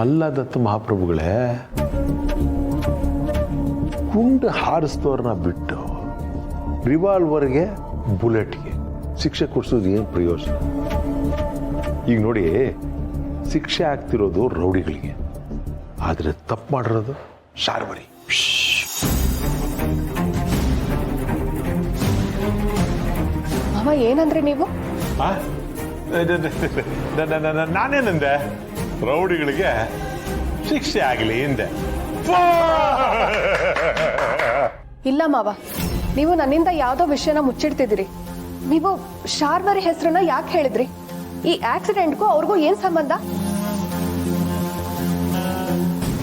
ಅಲ್ಲ ದತ್ತ ಮಹಾಪ್ರಭುಗಳೇ, ಗುಂಡು ಹಾರಿಸ್ತವ್ರನ್ನ ಬಿಟ್ಟು ರಿವಾಲ್ವರ್ಗೆ ಬುಲೆಟ್ಗೆ ಶಿಕ್ಷೆ ಕೊಡಿಸೋದು ಏನು ಪ್ರಯೋಜನ? ಈಗ ನೋಡಿ, ಶಿಕ್ಷೆ ಆಗ್ತಿರೋದು ರೌಡಿಗಳಿಗೆ, ಆದರೆ ತಪ್ಪು ಮಾಡಿರೋದು ಶಾರ್ವರಿ. ಮಾವ ಏನಂದ್ರೆ ನೀವು? ನಾನೇನಂದೆ? ರೌಡಿಗಳಿಗೆ ಶಿಕ್ಷೆ ಆಗಲಿ ಹಿಂದೆ. ಇಲ್ಲ ಮಾವ, ನೀವು ನನ್ನಿಂದ ಯಾವ್ದೋ ವಿಷಯನ ಮುಚ್ಚಿಡ್ತಿದ್ದೀರಿ. ನೀವು ಶಾರ್ವರಿ ಹೆಸರನ್ನ ಯಾಕೆ ಹೇಳಿದ್ರಿ? ಈ ಆಕ್ಸಿಡೆಂಟ್ಗೂ ಅವ್ರಿಗೂ ಏನ್ ಸಂಬಂಧ?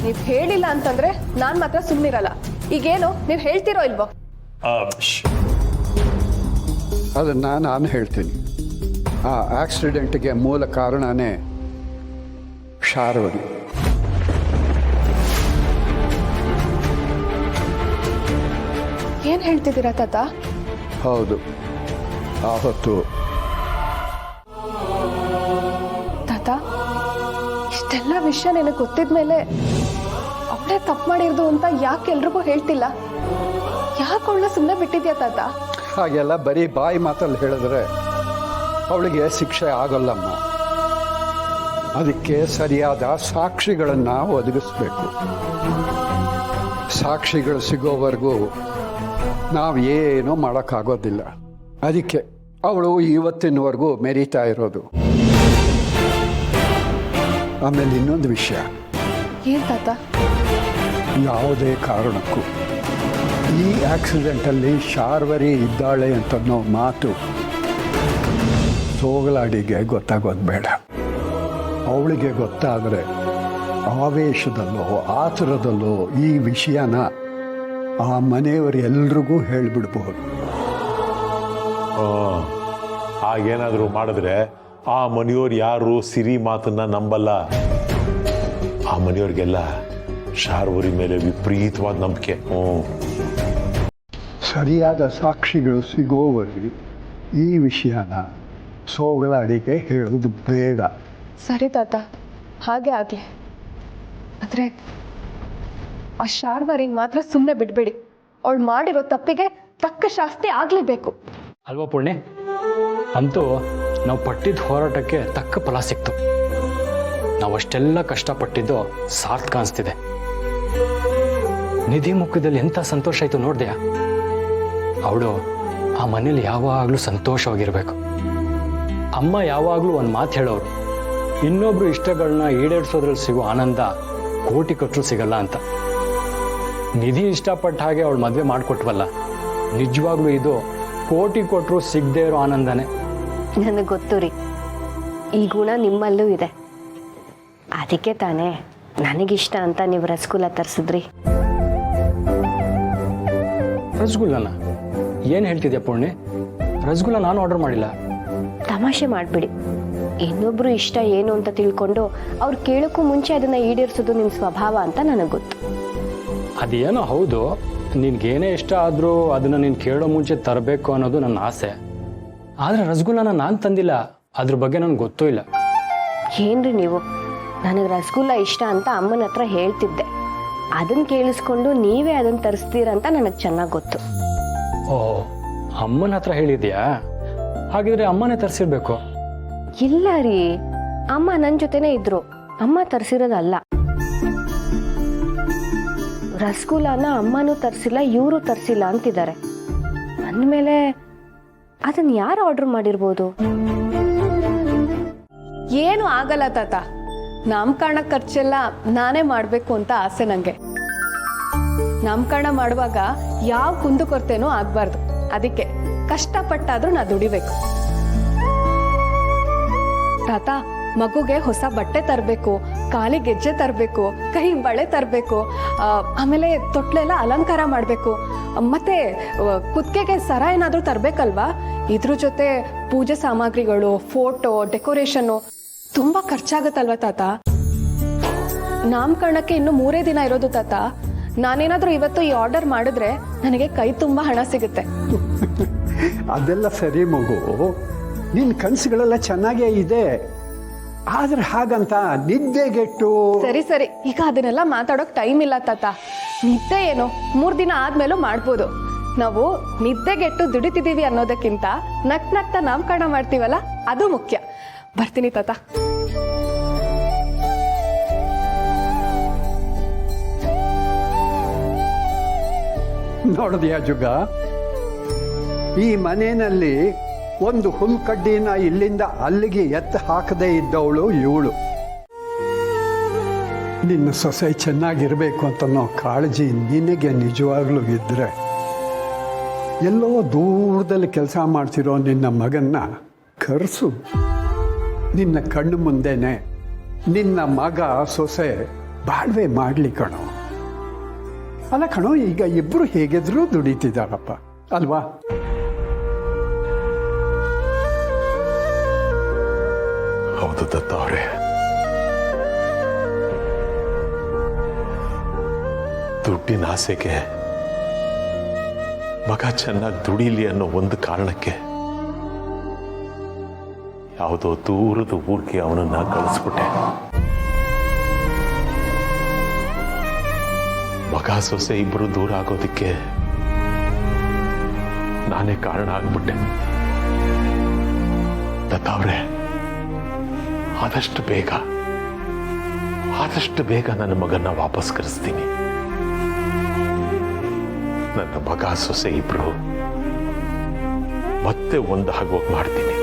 ನೀವ್ ಹೇಳಿಲ್ಲ ಅಂತಂದ್ರೆ ನಾನ್ ಮಾತ್ರ ಸುಮ್ಮನಿರಲ್ಲ. ಈಗೇನು ನೀವ್ ಹೇಳ್ತಿರೋ ಇಲ್ವೋ? ಅದನ್ನು ನಾನು ಹೇಳ್ತೀನಿ. ಆ ಆಕ್ಸಿಡೆಂಟ್ಗೆ ಮೂಲ ಕಾರಣನೇ ಶಾರ್ವರಿ. ಏನ್ ಹೇಳ್ತಿದ್ದೀರಾ ತಾತ? ಹೌದು, ಆವತ್ತು ತಾತ, ಇಷ್ಟೆಲ್ಲ ವಿಷಯ ನಿನಗೆ ಗೊತ್ತಿದ್ಮೇಲೆ ಅವಳೇ ತಪ್ಪು ಮಾಡಿರೋದು ಅಂತ ಯಾಕೆ ಎಲ್ರಿಗೂ ಹೇಳ್ತಿಲ್ಲ? ಯಾಕೆ ಅವಳನ್ನ ಸುಮ್ಮನೆ ಬಿಟ್ಟಿದ್ಯಾ ತಾತ? ಹಾಗೆಲ್ಲ ಬರೀ ಬಾಯಿ ಮಾತಲ್ಲಿ ಹೇಳಿದ್ರೆ ಅವಳಿಗೆ ಶಿಕ್ಷೆ ಆಗಲ್ಲಮ್ಮ. ಅದಕ್ಕೆ ಸರಿಯಾದ ಸಾಕ್ಷಿಗಳನ್ನು ಒದಗಿಸ್ಬೇಕು. ಸಾಕ್ಷಿಗಳು ಸಿಗೋವರೆಗೂ ನಾವೇನೂ ಮಾಡೋಕ್ಕಾಗೋದಿಲ್ಲ. ಅದಕ್ಕೆ ಅವಳು ಇವತ್ತಿನವರೆಗೂ ಮೆರೀತಾ ಇರೋದು. ಆಮೇಲೆ ಇನ್ನೊಂದು ವಿಷಯ, ಏನ್ ತಾತ? ಯಾವುದೇ ಕಾರಣಕ್ಕೂ ಈ ಆಕ್ಸಿಡೆಂಟಲ್ಲಿ ಶಾರ್ವರಿ ಇದ್ದಾಳೆ ಅಂತನ್ನೋ ಮಾತು ಸೋಗಲಾಡಿಗೆ ಗೊತ್ತಾಗೋದು ಬೇಡ. ಅವಳಿಗೆ ಗೊತ್ತಾದರೆ ಆವೇಶದಲ್ಲೋ ಆತುರದಲ್ಲೋ ಈ ವಿಷಯನ ಆ ಮನೆಯವರು ಎಲ್ರಿಗೂ ಹೇಳಿಬಿಡ್ಬಹುದು. ಹಾಗೇನಾದರೂ ಮಾಡಿದ್ರೆ ಆ ಮನೆಯವ್ರು ಯಾರು ಸಿರಿ ಮಾತನ್ನ ನಂಬಲ್ಲ. ಆ ಮನೆಯವ್ರಿಗೆಲ್ಲ ಶಾರ್ವರಿ ಮೇಲೆ ವಿಪರೀತವಾದ ನಂಬಿಕೆ. ಸರಿಯಾದ ಸಾಕ್ಷಿಗಳು ಸಿಗೋವರೆಗೆ ಈ ವಿಷಯನ ಸೋಗಲಾಡಿಗೆ ಹೇಳೋದು ಬೇಡ. ಸರಿ ತಾತ, ಹಾಗೆ ಆಗ್ಲಿ. ಆದ್ರೆ ಆ ಶಾರ್ವರಿಗೆ ಮಾತ್ರ ಸುಮ್ಮನೆ ಬಿಡ್ಬೇಡಿ. ಅವಳು ಮಾಡಿರೋ ತಪ್ಪಿಗೆ ತಕ್ಕ ಶಾಸ್ತಿ ಆಗ್ಲೇಬೇಕು. ಅಲ್ವಾ ಪುಣ್ಯ? ಅಂತೂ ನಾವು ಪಟ್ಟಿದ್ದ ಹೋರಾಟಕ್ಕೆ ತಕ್ಕ ಫಲ ಸಿಕ್ತು. ನಾವು ಅಷ್ಟೆಲ್ಲ ಕಷ್ಟಪಟ್ಟಿದ್ದು ಸಾರ್ಥಕ ಅನಿಸ್ತಿದೆ. ನಿಧಿ ಮುಖದಲ್ಲಿ ಎಂಥ ಸಂತೋಷ ಆಯ್ತು ನೋಡ್ದೆಯಾ? ಅವಳು ಆ ಮನೇಲಿ ಯಾವಾಗಲೂ ಸಂತೋಷವಾಗಿರ್ಬೇಕು. ಅಮ್ಮ ಯಾವಾಗಲೂ ಒಂದು ಮಾತು ಹೇಳೋರು, ಇನ್ನೊಬ್ರು ಇಷ್ಟಗಳನ್ನ ಈಡೇರಿಸೋದ್ರಲ್ಲಿ ಸಿಗೋ ಆನಂದ ಕೋಟಿ ಕೊಟ್ಟರು ಸಿಗಲ್ಲ ಅಂತ. ನಿಧಿ ಇಷ್ಟಪಟ್ಟ ಹಾಗೆ ಅವಳು ಮದುವೆ ಮಾಡಿಕೊಟ್ವಲ್ಲ, ನಿಜವಾಗ್ಲೂ ಇದು ಕೋಟಿ ಕೊಟ್ಟರು ಸಿಗದೇ ಇರೋ ಆನಂದನೇ. ನನಗೆ ಗೊತ್ತು ರೀ, ಈ ಗುಣ ನಿಮ್ಮಲ್ಲೂ ಇದೆ. ಅದಕ್ಕೆ ತಾನೇ ನನಗಿಷ್ಟ ಅಂತ ನೀವು ರಸಗುಲ್ಲ ತರಿಸಿದ್ರಿ. ರಸಗುಲ್ಲನ? ಏನು ಹೇಳ್ತಿದ್ಯಾ ಪುಣ್ಯ? ರಸಗುಲ್ಲ ನಾನು ಆರ್ಡರ್ ಮಾಡಿಲ್ಲ. ತಮಾಷೆ ಮಾಡಬೇಡಿ. ಇನ್ನೊಬ್ರು ಇಷ್ಟ ಏನು ಅಂತ ತಿಳ್ಕೊಂಡು ಅವ್ರು ಕೇಳೋಕ್ಕೂ ಮುಂಚೆ ಅದನ್ನ ಈಡೇರಿಸೋದು ನಿಮ್ಮ ಸ್ವಭಾವ ಅಂತ ನನಗೆ ಗೊತ್ತು. ಅದೇನೋ ಹೌದು, ನಿನ್ಗೇನೇ ಇಷ್ಟ ಆದರೂ ಅದನ್ನು ನೀನು ಕೇಳೋ ಮುಂಚೆ ತರಬೇಕು ಅನ್ನೋದು ನನ್ನ ಆಸೆ. ಆದರೆ ರಸಗುಲ್ಲನ ನಾನು ತಂದಿಲ್ಲ, ಅದ್ರ ಬಗ್ಗೆ ನನಗೆ ಗೊತ್ತೂ ಇಲ್ಲ. ಏನ್ರಿ ನೀವು, ನನಗೆ ರಸಗುಲ್ಲ ಇಷ್ಟ ಅಂತ ಅಮ್ಮನ ಹತ್ರ ಹೇಳ್ತಿದ್ದೆ. ಅದನ್ನ ಕೇಳಿಸ್ಕೊಂಡು ನೀವೇ ಅದನ್ನ ತರಿಸ್ತೀರಂತ ನನಗೆ ಚೆನ್ನಾಗಿ ಗೊತ್ತು. ಓ, ಅಮ್ಮನ ಹತ್ರ ಹೇಳಿದ್ಯಾ? ಹಾಗಿದ್ರೆ ಅಮ್ಮನೇ ತರಿಸಿರ್ಬೇಕು. ಇಲ್ಲ ರೀ, ಅಮ್ಮ ನನ್ನ ಜೊತೆನೇ ಇದ್ರು. ಅಮ್ಮ ತರಿಸಿರೋದಲ್ಲ. ರಸಗುಲ್ಲನ ಅಮ್ಮನೂ ತರಿಸಿಲ್ಲ, ಇವರು ತರಿಸಿಲ್ಲ ಅಂತಿದ್ದಾರೆ. ಅಂದಮೇಲೆ ಅದನ್ನ ಯಾರು ಆರ್ಡರ್ ಮಾಡಿರ್ಬೋದು? ಏನು ಆಗಲ್ಲ ತಾತ. ನಾಮಕರಣ ಖರ್ಚೆಲ್ಲ ನಾನೇ ಮಾಡಬೇಕು ಅಂತ ಆಸೆ ನಂಗೆ. ನಾಮಕರಣ ಮಾಡುವಾಗ ಯಾವ ಕುಂದುಕೊರತೆನೂ ಆಗ್ಬಾರ್ದು. ಅದಕ್ಕೆ ಕಷ್ಟಪಟ್ಟಾದ್ರೂ ನಾ ದುಡಿಬೇಕು. ತಾತ, ಮಗುಗೆ ಹೊಸ ಬಟ್ಟೆ ತರಬೇಕು, ಕಾಲಿಗೆ ಗೆಜ್ಜೆ ತರಬೇಕು, ಕೈ ಬಳೆ ತರಬೇಕು, ಆಮೇಲೆ ತೊಟ್ಲೆಲ್ಲ ಅಲಂಕಾರ ಮಾಡಬೇಕು, ಮತ್ತೆ ಕುತ್ತಿಗೆಗೆ ಸರ ಏನಾದರೂ ತರಬೇಕಲ್ವಾ? ಇದ್ರ ಜೊತೆ ಪೂಜೆ ಸಾಮಗ್ರಿಗಳು, ಫೋಟೋ, ಡೆಕೋರೇಷನ್ನು ತುಂಬಾ ಖರ್ಚಾಗತ್ತಲ್ವಾ ತಾತ? ನಾಮಕರಣಕ್ಕೆ ಇನ್ನು 3 ದಿನ ಇರೋದು ತಾತ. ನಾನೇನಾದ್ರೂ ಇವತ್ತು ಈ ಆರ್ಡರ್ ಮಾಡಿದ್ರೆ ನನಗೆ ಕೈ ತುಂಬಾ ಹಣ ಸಿಗುತ್ತೆ. ಅದೆಲ್ಲ ಸರಿ ಮಗು, ನಿನ್ನ ಕನಸುಗಳೆಲ್ಲ ಚೆನ್ನಾಗೇ ಇದೆ. ಆದ್ರೆ ಹಾಗಂತ ನಿದ್ದೆಗೆಟ್ಟು ಸರಿ ಸರಿ, ಈಗ ಅದನ್ನೆಲ್ಲ ಮಾತಾಡೋಕ್ ಟೈಮ್ ಇಲ್ಲ ತಾತ. ನಿದ್ದೆ ಏನು 3 ದಿನ ಆದ್ಮೇಲೂ ಮಾಡ್ಬೋದು. ನಾವು ನಿದ್ದೆಗೆಟ್ಟು ದುಡಿತಿದೀವಿ ಅನ್ನೋದಕ್ಕಿಂತ ನಗ್ತಾ ನಾಮಕರಣ ಮಾಡ್ತೀವಲ್ಲ, ಅದು ಮುಖ್ಯ. ಬರ್ತೀನಿ ತಾತ. ನೋಡಿದ್ಯಾ ಜುಗ, ಈ ಮನೆಯಲ್ಲಿ ಒಂದು ಹುಲ್ಕಡ್ಡಿನ ಇಲ್ಲಿಂದ ಅಲ್ಲಿಗೆ ಎತ್ತ ಹಾಕದೇ ಇದ್ದವಳು ಇವಳು. ನಿನ್ನ ಸೊಸೆ ಚೆನ್ನಾಗಿರ್ಬೇಕು ಅಂತ ಕಾಳಜಿ ನಿನಗೆ ನಿಜವಾಗ್ಲೂ ಇದ್ರೆ, ಎಲ್ಲೋ ದೂರದಲ್ಲಿ ಕೆಲಸ ಮಾಡ್ತಿರೋ ನಿನ್ನ ಮಗನ್ನ ಕರೆಸು. ನಿನ್ನ ಕಣ್ಣು ಮುಂದೆನೆ ನಿನ್ನ ಮಗ ಸೊಸೆ ಬಾಳ್ವೆ ಮಾಡ್ಲಿ ಕಣೋ. ಅಲ್ಲ ಕಣೋ, ಈಗ ಇಬ್ರು ಹೇಗಿದ್ರು ದುಡಿತಿದ್ದಾರಪ್ಪ ಅಲ್ವಾ? ಹೌದು ದತ್ತ ಅವರೇ, ದುಡ್ಡಿನ ಆಸೆಗೆ ಮಗ ಚೆನ್ನಾಗಿ ದುಡಿಲಿ ಅನ್ನೋ ಒಂದು ಕಾರಣಕ್ಕೆ ಯಾವುದೋ ದೂರದ ಊರಿಗೆ ಅವನನ್ನ ಕಳಿಸ್ಬಿಟ್ಟೆ. ಮಗ ಸೊಸೆ ಇಬ್ರು ದೂರ ಆಗೋದಕ್ಕೆ ನಾನೇ ಕಾರಣ ಆಗ್ಬಿಟ್ಟೆ. ದತ್ತ ಅವರೇ, ಆದಷ್ಟು ಬೇಗ ನನ್ನ ಮಗನ್ನ ವಾಪಸ್ ಕರೆಸ್ತೀನಿ. ನನ್ನ ಮಗ ಸೊಸೆ ಇಬ್ರು ಮತ್ತೆ ಒಂದಾಗೋಗಿ ಮಾಡ್ತೀನಿ.